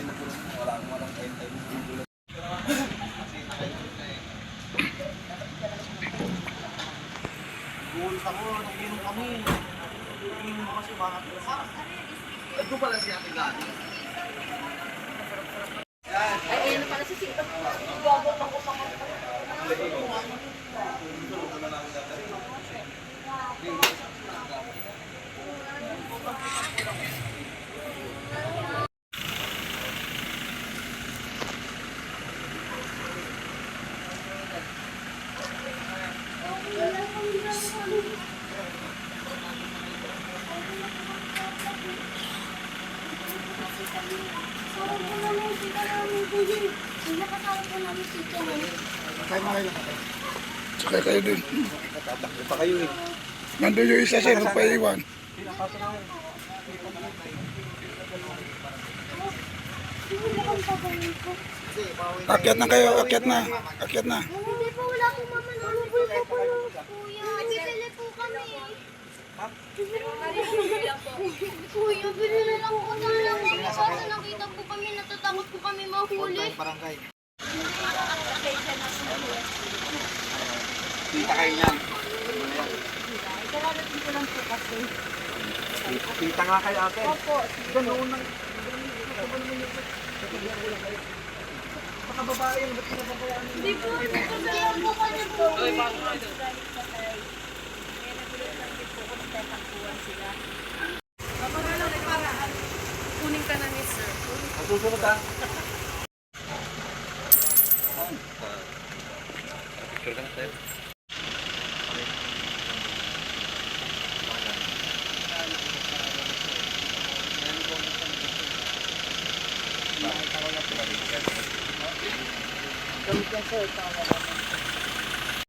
Gulat ako, nagiinom kami. Nagiinom kasi bakit kasi. Ito pala si Ate Gani. Ay, ayun pala si Sito. Gagawin ako pa ko. Sakay kayo din. Tatakbo pa kayo eh. Nandun yung isa sir, nagpaiwan. Akyat na kayo, akyat na. Akyat na. Hindi po, wala po mama. Nanubol po po yung kuya. Bibili po kami. Kuya, bibili lang po sana kami. Kasi nakita po kami, natatakot po kami mahuli. Barangay. Kita kayo niyan. Kararating ko lang po kasi. Kita nga kayo ate. Opo. Ganoon nang... Baka babae yung ba't pinababayaan nyo? Hindi po, kaya po kanya po. Kunin ka na ni sir. Ang susunod ha? Picture lang tayo. Gamit yan sir.